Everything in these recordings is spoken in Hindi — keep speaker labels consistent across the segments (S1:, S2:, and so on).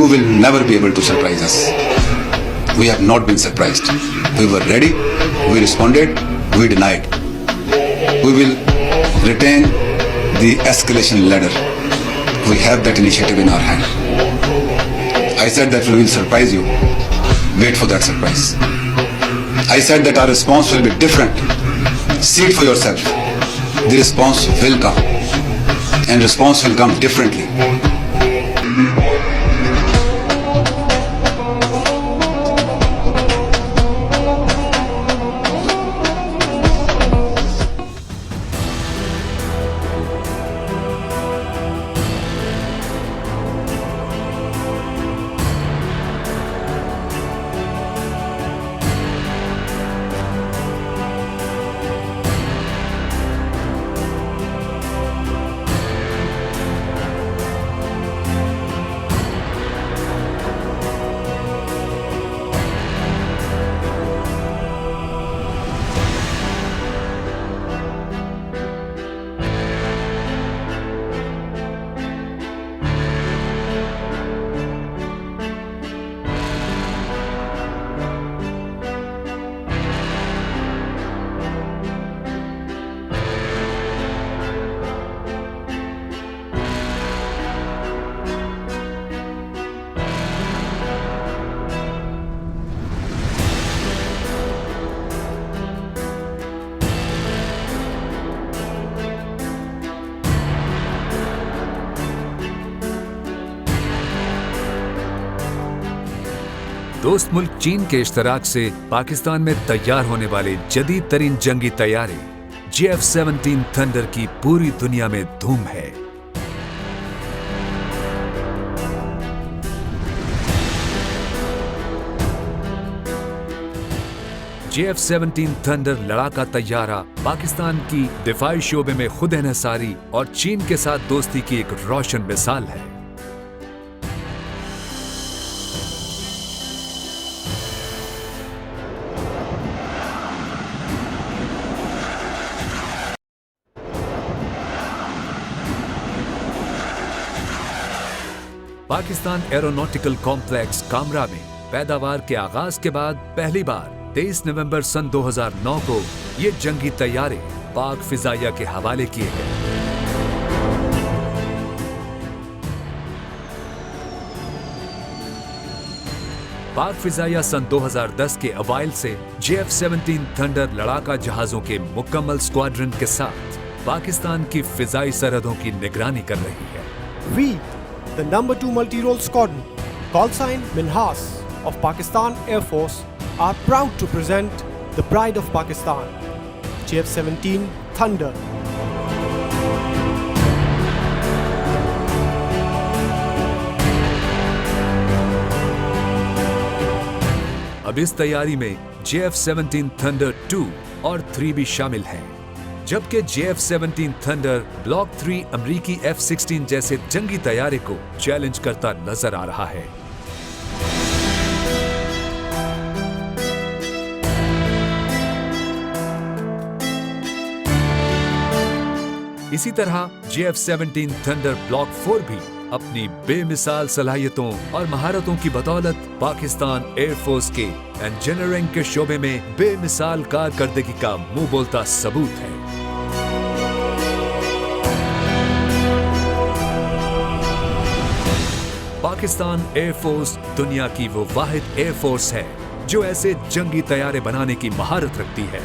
S1: you will never be able to surprise us. We have not been surprised. We were ready, we responded, we denied. We will retain the escalation ladder. We have that initiative in our hand. I said that we will surprise you. Wait for that surprise. I said that our response will be different. See it for yourself. The response will come. And response will come differently.
S2: दोस्त मुल्क चीन के इश्तराक से पाकिस्तान में तैयार होने वाले जदीद तरीन जंगी तैयारे JF-17 थंडर की पूरी दुनिया में धूम है। JF-17 थंडर लड़ाका तैयारा पाकिस्तान की दिफाई शोबे में खुद इन्हिसारी और चीन के साथ दोस्ती की एक रोशन मिसाल है। पाकिस्तान एरोनॉटिकल कॉम्प्लेक्स कामरा में पैदावार के आगाज के बाद पहली बार 23 नवंबर सन 2009 को ये जंगी तैयारे पाक फिजाइया के हवाले किए गए। पाक फिजाइया सन 2010 के अवाइल से JF-17 थंडर लड़ाका जहाजों के मुकम्मल स्क्वाड्रन के साथ पाकिस्तान की फिजाई सरहदों की निगरानी कर रही है।
S3: We, the number 2 multi-role squadron, call sign Minhas of Pakistan Air Force, are proud to present the pride of Pakistan, JF-17 Thunder.
S2: अब इस तैयारी में JF-17 थंडर 2 और 3 भी शामिल हैं, जबकि JF-17 थंडर ब्लॉक 3 अमरीकी F-16 जैसे जंगी तैयारे को चैलेंज करता नजर आ रहा है। इसी तरह JF-17 थंडर ब्लॉक 4 भी अपनी बेमिसाल सलाहियतों और महारतों की बदौलत पाकिस्तान एयरफोर्स के इंजीनियरिंग के शोबे में बेमिसाल कारकर्दगी का मुंह बोलता सबूत है। पाकिस्तान एयरफोर्स दुनिया की वो वाहिद एयरफोर्स है जो ऐसे जंगी तैयारे बनाने की महारत रखती है।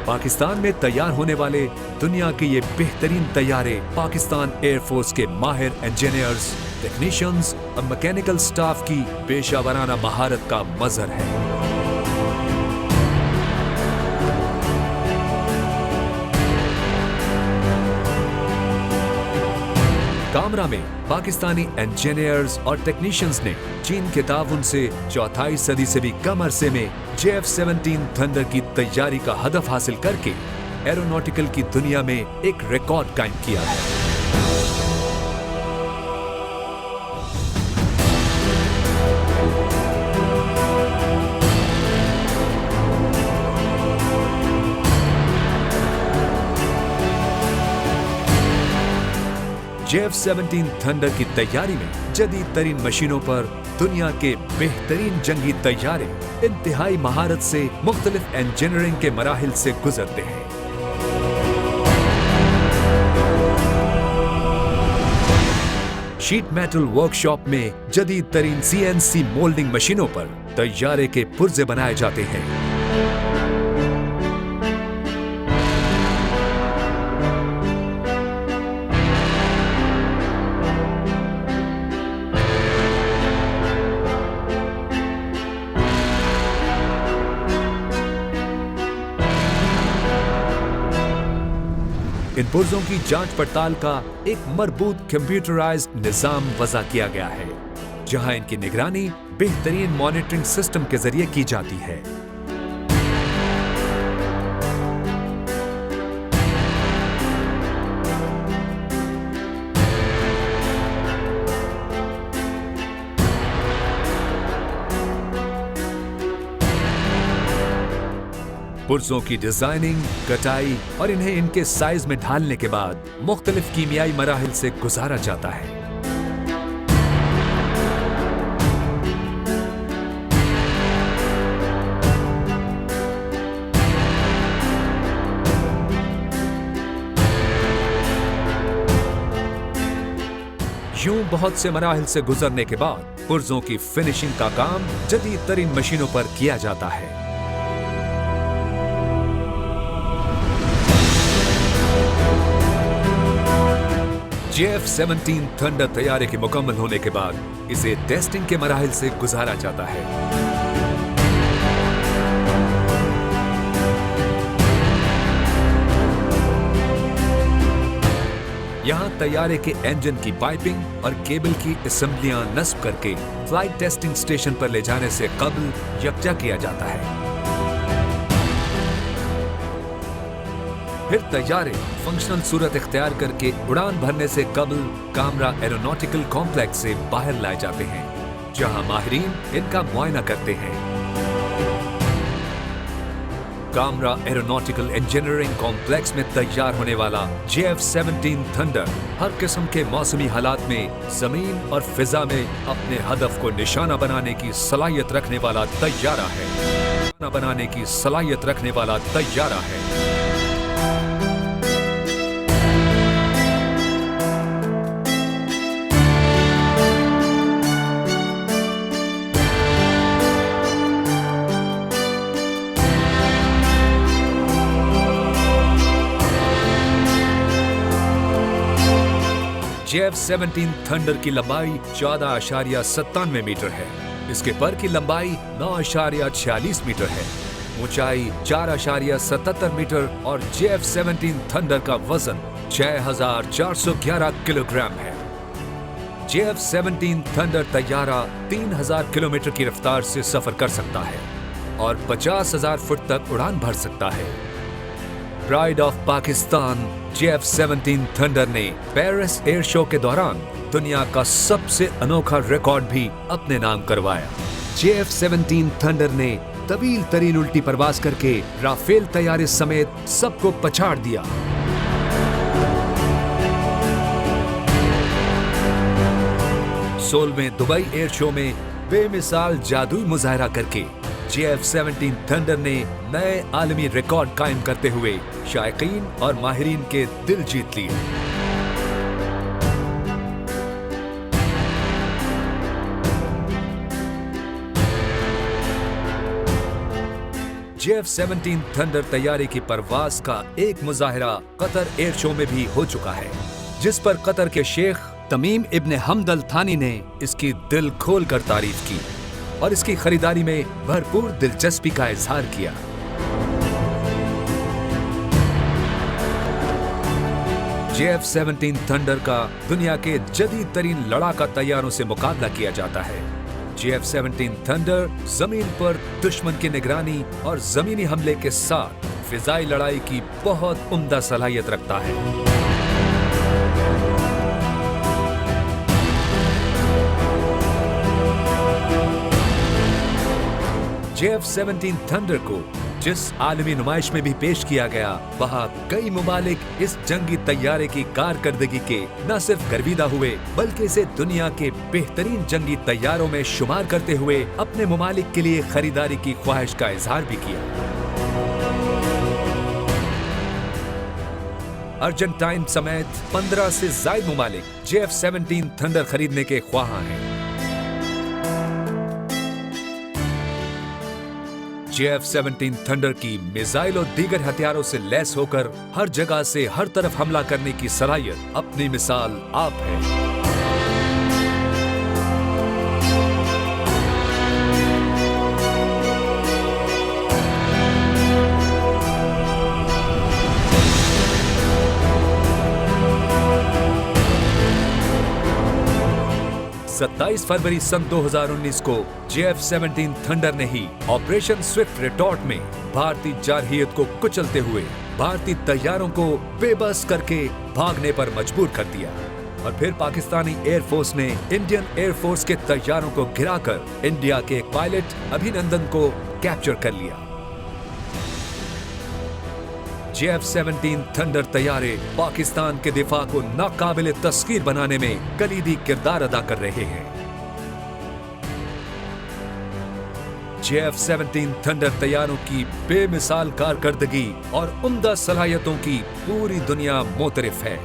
S2: पाकिस्तान में तैयार होने वाले दुनिया के ये बेहतरीन तैयारे पाकिस्तान एयरफोर्स के माहिर इंजीनियर्स, टेक्नीशियंस और मैकेनिकल स्टाफ की पेशावराना महारत का मजहर है। कामरा में पाकिस्तानी इंजीनियर्स और टेक्नीशियंस ने चीन के ताउन से चौथाई सदी से भी कम अरसे में JF-17 थंडर की तैयारी का हदफ हासिल करके एरोनॉटिकल की दुनिया में एक रिकॉर्ड कायम किया है। JF-17 थंडर की तैयारी में जदीद तरीन मशीनों पर दुनिया के बेहतरीन जंगी तैयारे इंतहाई महारत से मुख्तलिफ इंजीनियरिंग के मराहिल से गुजरते हैं। शीट मेटल वर्कशॉप में जदीद तरीन CNC मोल्डिंग मशीनों पर तैयारे के पुर्जे बनाए जाते हैं। इन पुर्जों की जांच पड़ताल का एक मरबूत कंप्यूटराइज्ड निजाम वज़ा किया गया है, जहां इनकी निगरानी बेहतरीन मॉनिटरिंग सिस्टम के जरिए की जाती है। पुर्जों की डिजाइनिंग, कटाई और इन्हें इनके साइज में ढालने के बाद मुख्तलिफ कीमियाई मराहिल से गुजारा जाता है। यूं बहुत से मराहिल से गुजरने के बाद पुर्जों की फिनिशिंग का काम जदीद तरीन मशीनों पर किया जाता है। JF-17 थंडर तैयारे के मुकम्मल होने के बाद इसे टेस्टिंग के मराहिल से गुजारा जाता है। यहां तैयारे के इंजन की पाइपिंग और केबल की असेंबलियां नस्ब करके फ्लाइट टेस्टिंग स्टेशन पर ले जाने से कबल यकजा किया जाता है। फिर तैयारे फंक्शनल सूरत इख्तियार करके उड़ान भरने से कबल कामरा एरोनॉटिकल कॉम्प्लेक्स से बाहर लाए जाते हैं, जहां माहिरीन इनका मुआयना करते हैं। कामरा एरोनॉटिकल इंजीनियरिंग कॉम्प्लेक्स में तैयार होने वाला JF-17 थंडर हर किस्म के मौसमी हालात में जमीन और फिजा में अपने हदफ को निशाना बनाने की सलाहियत रखने वाला तैयारा है। JF-17 थंडर की लंबाई 14.97 मीटर है। इसके पर की लंबाई 9.46 मीटर है, ऊंचाई 4.77 मीटर और JF-17 थंडर का वजन 6,411 किलोग्राम है। JF-17 थंडर तैयारा 3,000 किलोमीटर की रफ्तार से सफर कर सकता है और 50,000 फुट तक उड़ान भर सकता है। Pride of Pakistan JF-17 thunder ने पेरिस एयर शो के दौरान दुनिया का सबसे अनोखा रिकॉर्ड भी अपने नाम करवाया। JF-17 थंडर ने तवील तरीन उल्टी परवाज करके राफेल तैयारे समेत सबको पछाड़ दिया। सोलहवें दुबई एयर शो में बेमिसाल जादुई मुजाहरा करके JF-17 थंडर ने नए आलमी रिकॉर्ड कायम करते हुए शायकीन और माहिरीन के दिल जीत लिए। JF-17 थंडर तैयारे की परवाज का एक मुजाहरा कतर एयर शो में भी हो चुका है, जिस पर कतर के शेख तमीम इब्न हमद अल थानी ने इसकी दिल खोल कर तारीफ की और इसकी खरीदारी में भरपूर दिलचस्पी का इजहार किया। JF-17 थंडर का दुनिया के जदीद तरीन लड़ाका तैयारों से मुकाबला किया जाता है। JF-17 थंडर जमीन पर दुश्मन की निगरानी और जमीनी हमले के साथ फिजाई लड़ाई की बहुत उम्दा सलाहियत रखता है। JF-17 थंडर को जिस आलमी नुमाइश में भी पेश किया गया, वहाँ कई मुमालिक इस जंगी तैयारे की कारकर्दगी के न सिर्फ गर्विदा हुए, बल्कि इसे दुनिया के बेहतरीन जंगी तैयारों में शुमार करते हुए अपने मुमालिक के लिए खरीदारी की ख्वाहिश का इजहार भी किया। अर्जेंटाइन समेत 15 से ज्यादा मुमालिक JF-17 थंडर खरीदने के ख्वाहां हैं। JF-17 थंडर की मिसाइल और दीगर हथियारों से लैस होकर हर जगह से हर तरफ हमला करने की सलाहियत अपनी मिसाल आप है। सत्ताईस फरवरी सन 2019 को JF-17 थंडर ने ही ऑपरेशन स्विफ्ट रिटॉर्ट में भारतीय जारहियत को कुचलते हुए भारतीय तैयारों को बेबस करके भागने पर मजबूर कर दिया और फिर पाकिस्तानी एयरफोर्स ने इंडियन एयरफोर्स के तैयारों को गिराकर इंडिया के एक पायलट अभिनंदन को कैप्चर कर लिया। JF-17 थंडर तैयारे पाकिस्तान के दिफा को नाकाबिले तस्कीर बनाने में कलीदी किरदार अदा कर रहे हैं। JF-17 थंडर तैयारों की बेमिसाल कारकर्दगी और उम्दा सलाहियतों की पूरी दुनिया मोतरिफ है।